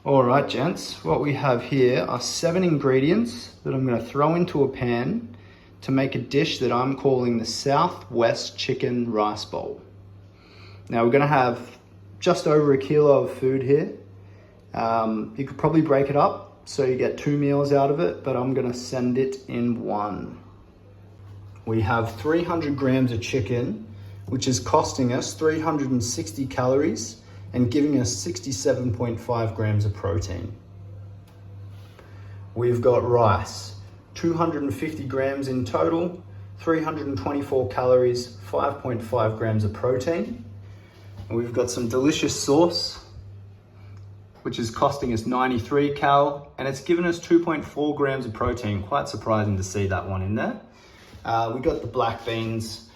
All right, gents, what we have here are 7 ingredients that I'm gonna throw into a pan to make a dish that I'm calling the Southwest Chicken Rice Bowl. Now we're gonna have just over 1 kilo of food here. You could probably break it up so you get 2 meals out of it, but I'm gonna send it in one. We have 300 grams of chicken, which is costing us 360 calories and giving us 67.5 grams of protein. We've got rice, 250 grams in total, 324 calories, 5.5 grams of protein. And we've got some delicious sauce, which is costing us 93 cal, and it's given us 2.4 grams of protein. Quite surprising to see that one in there. We got the black beans.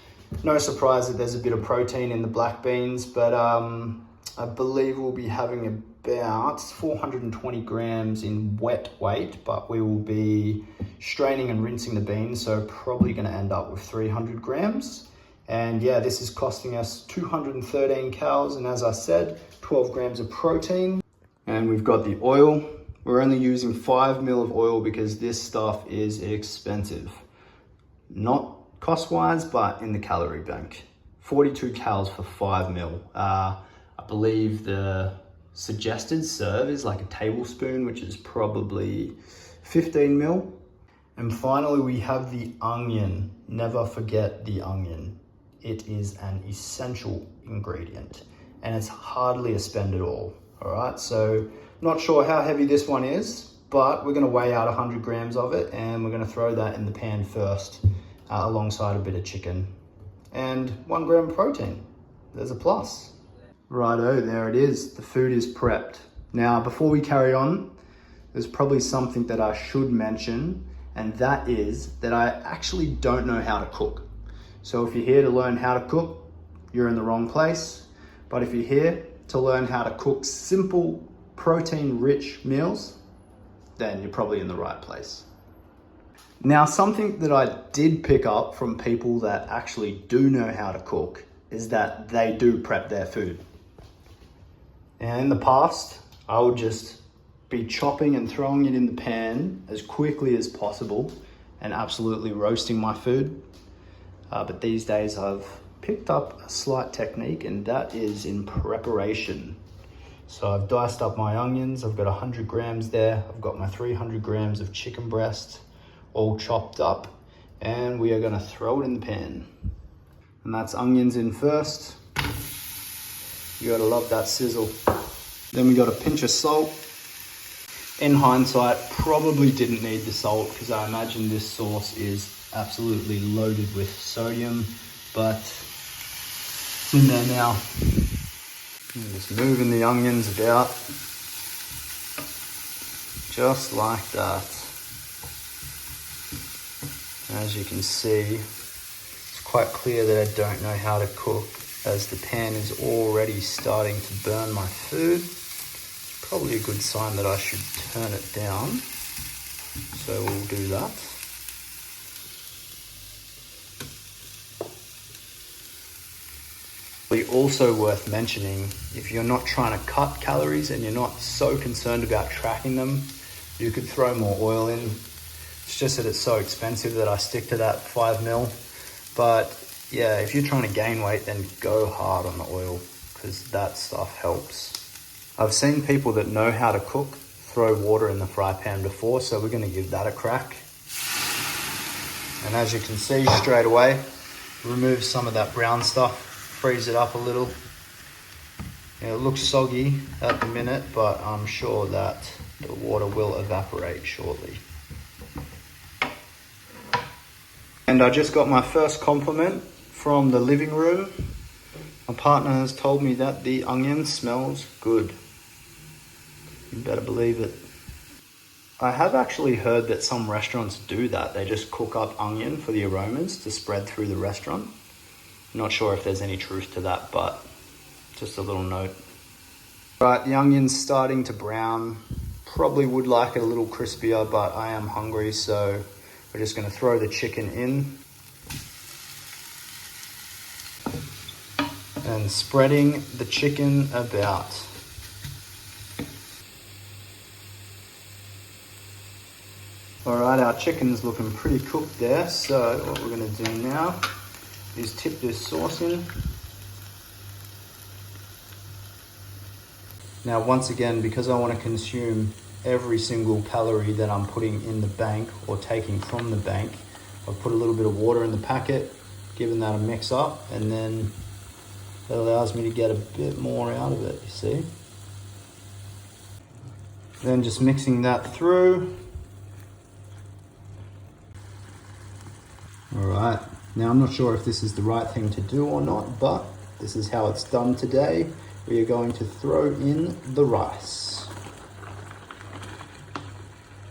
No surprise that there's a bit of protein in the black beans, but I believe we'll be having about 420 grams in wet weight, but we will be straining and rinsing the beans, so probably gonna end up with 300 grams. And yeah, this is costing us 213 calories, and as I said, 12 grams of protein. And we've got the oil. We're only using 5 mil of oil because this stuff is expensive. Not cost-wise, but in the calorie bank. 42 calories for 5 mil. I believe the suggested serve is like a tablespoon, which is probably 15 mil. And finally, we have the onion. Never forget the onion. It is an essential ingredient and it's hardly a spend at all. All right, so not sure how heavy this one is, but we're gonna weigh out 100 grams of it and we're gonna throw that in the pan first alongside a bit of chicken and 1 gram of protein. There's a plus. Righto, there it is. The food is prepped. Now, before we carry on, there's probably something that I should mention, and that is that I actually don't know how to cook. So if you're here to learn how to cook, you're in the wrong place. But if you're here to learn how to cook simple, protein-rich meals, then you're probably in the right place. Now, something that I did pick up from people that actually do know how to cook is that they do prep their food. And in the past, I would just be chopping and throwing it in the pan as quickly as possible and absolutely roasting my food. But these days I've picked up a slight technique, and that is in preparation. So I've diced up my onions. I've got 100 grams there. I've got my 300 grams of chicken breast all chopped up, and we are gonna throw it in the pan. And that's onions in first. You gotta love that sizzle. Then we got a pinch of salt. In hindsight, probably didn't need the salt because I imagine this sauce is absolutely loaded with sodium, but it's in there now. And just moving the onions about, just like that. As you can see, it's quite clear that I don't know how to cook, as the pan is already starting to burn my food. It's probably a good sign that I should turn it down. So we'll do that. Also worth mentioning, if you're not trying to cut calories and you're not so concerned about tracking them, you could throw more oil in. It's just that it's so expensive that I stick to that 5 mil. But yeah, if you're trying to gain weight, then go hard on the oil because that stuff helps. I've seen people that know how to cook throw water in the fry pan before, so we're gonna give that a crack. And as you can see straight away, remove some of that brown stuff, freeze it up a little. It looks soggy at the minute, but I'm sure that the water will evaporate shortly. And I just got my first compliment from the living room. My partner has told me that the onion smells good. You better believe it. I have actually heard that some restaurants do that. They just cook up onion for the aromas to spread through the restaurant. Not sure if there's any truth to that, but just a little note. Right, the onion's starting to brown. Probably would like it a little crispier, but I am hungry, so we're just gonna throw the chicken in. And spreading the chicken about. All right, our chicken's looking pretty cooked there. So what we're gonna do now is tip this sauce in. Now, once again, because I want to consume every single calorie that I'm putting in the bank or taking from the bank, I've put a little bit of water in the packet, giving that a mix up, and then that allows me to get a bit more out of it, you see? Then just mixing that through. All right, now I'm not sure if this is the right thing to do or not, but this is how it's done today. We are going to throw in the rice.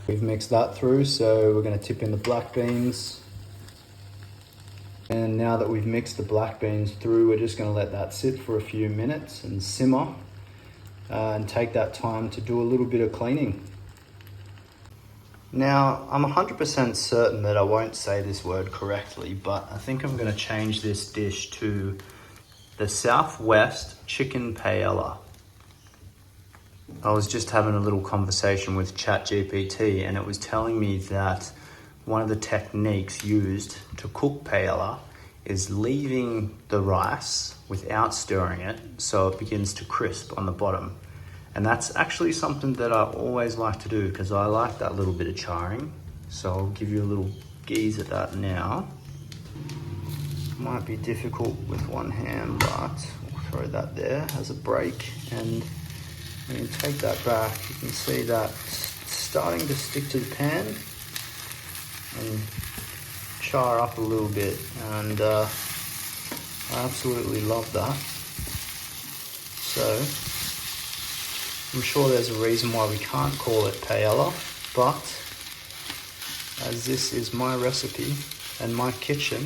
We've mixed that through, so we're going to tip in the black beans. And now that we've mixed the black beans through, we're just going to let that sit for a few minutes and simmer and take that time to do a little bit of cleaning. Now, I'm 100% certain that I won't say this word correctly, but I think I'm going to change this dish to the Southwest Chicken Paella. I was just having a little conversation with ChatGPT, and it was telling me that one of the techniques used to cook paella is leaving the rice without stirring it so it begins to crisp on the bottom. And that's actually something that I always like to do because I like that little bit of charring. So I'll give you a little gaze at that now. Might be difficult with one hand, but we'll throw that there as a break. And when you take that back, you can see that it's starting to stick to the pan and char up a little bit. And I absolutely love that. So I'm sure there's a reason why we can't call it paella, but as this is my recipe and my kitchen,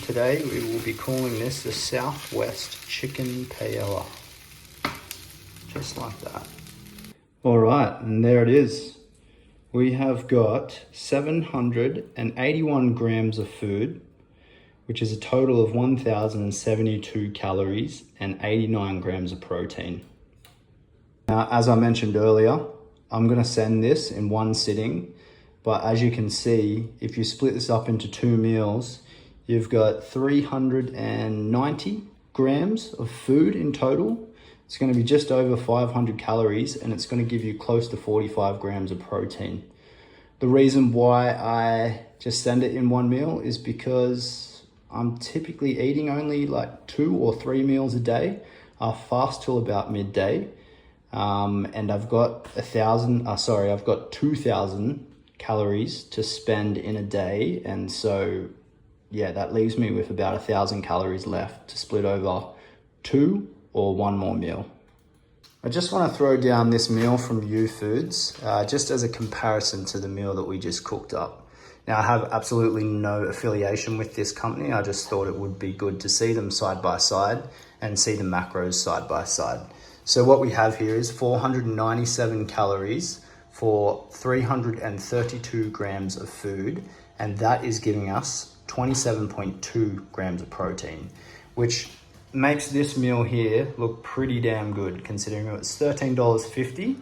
today we will be calling this the Southwest Chicken Paella. Just like that. All right, and there it is. We have got 781 grams of food, which is a total of 1,072 calories and 89 grams of protein. Now, as I mentioned earlier, I'm going to send this in one sitting, but as you can see, if you split this up into 2 meals, you've got 390 grams of food in total. It's going to be just over 500 calories, and it's going to give you close to 45 grams of protein. The reason why I just send it in one meal is because I'm typically eating only like 2 or 3 meals a day. I fast till about midday. And I've got 2,000 calories to spend in a day. And so, yeah, that leaves me with about 1,000 calories left to split over 2 or 1 more meal. I just want to throw down this meal from U Foods, just as a comparison to the meal that we just cooked up. Now, I have absolutely no affiliation with this company. I just thought it would be good to see them side by side and see the macros side by side. So what we have here is 497 calories for 332 grams of food, and that is giving us 27.2 grams of protein, which makes this meal here look pretty damn good considering it's $13.50.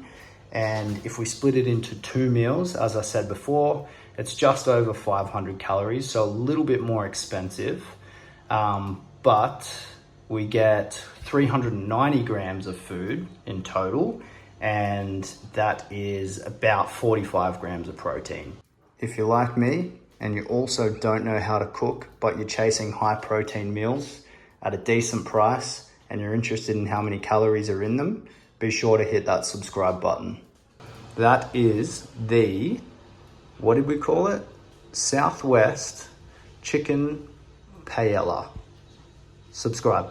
And if we split it into 2 meals, as I said before, it's just over 500 calories, so a little bit more expensive, but we get 390 grams of food in total, and that is about 45 grams of protein. If you're like me and you also don't know how to cook, but you're chasing high protein meals at a decent price and you're interested in how many calories are in them, be sure to hit that subscribe button. That is the, what did we call it? Southwest Chicken Paella. Subscribe.